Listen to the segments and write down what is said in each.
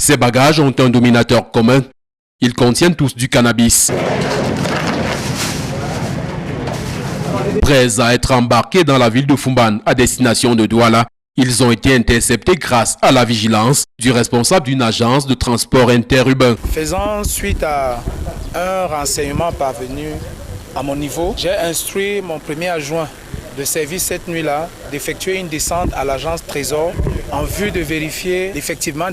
Ces bagages ont un dominateur commun. Ils contiennent tous du cannabis. Prêts à être embarqués dans la ville de Foumban à destination de Douala, ils ont été interceptés grâce à la vigilance du responsable d'une agence de transport interurbain. Faisant suite à un renseignement parvenu à mon niveau, j'ai instruit mon premier adjoint de service cette nuit-là d'effectuer une descente à l'agence Trésor en vue de vérifier l'effectivité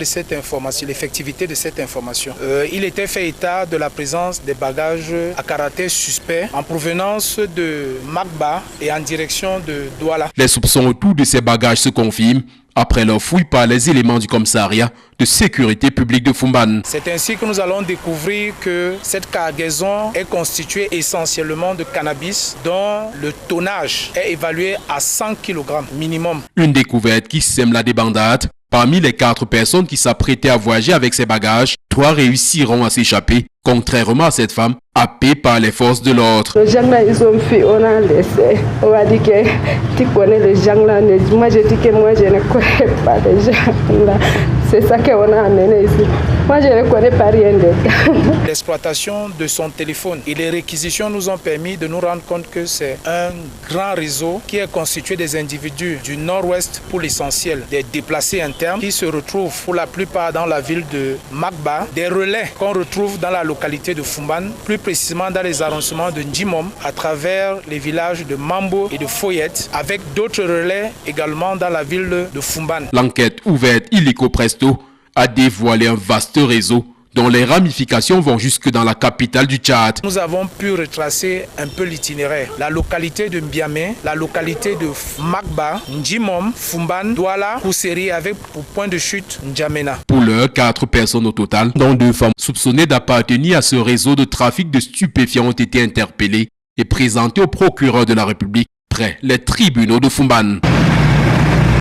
de cette information. Il était fait état de la présence des bagages à caractère suspect en provenance de Magba et en direction de Douala. Les soupçons autour de ces bagages se confirment après leur fouille par les éléments du commissariat de sécurité publique de Foumban. C'est ainsi que nous allons découvrir que cette cargaison est constituée essentiellement de cannabis dont le tonnage est évalué à 100 kg minimum. Une découverte qui sème la débandade. Parmi les 4 personnes qui s'apprêtaient à voyager avec ces bagages, 3 réussiront à s'échapper, contrairement à cette femme happée par les forces de l'ordre. Les gens là, ils ont fait, on a laissé. On a dit que tu connais les gens là. Moi, je dis que moi, je ne connais pas les gens là. C'est ça qu'on a amené ici. Moi, je ne connais pas rien de L'exploitation de son téléphone et les réquisitions nous ont permis de nous rendre compte que c'est un grand réseau qui est constitué des individus du nord-ouest pour l'essentiel, des déplacés internes qui se retrouvent pour la plupart dans la ville de Magba, des relais qu'on retrouve dans la localité de Foumban, plus précisément dans les arrondissements de Ndjimom, à travers les villages de Mambo et de Foyette, avec d'autres relais également dans la ville de Foumban. L'enquête ouverte illico presto a dévoilé un vaste réseau dont les ramifications vont jusque dans la capitale du Tchad. Nous avons pu retracer un peu l'itinéraire. La localité de Mbiamé, la localité de Magba, Ndjimom, Foumban, Douala, Kousseri avec pour point de chute N'Djamena. Pour l'heure, 4 personnes au total, dont 2 femmes soupçonnées d'appartenir à ce réseau de trafic de stupéfiants ont été interpellées et présentées au procureur de la République près les tribunaux de Foumban.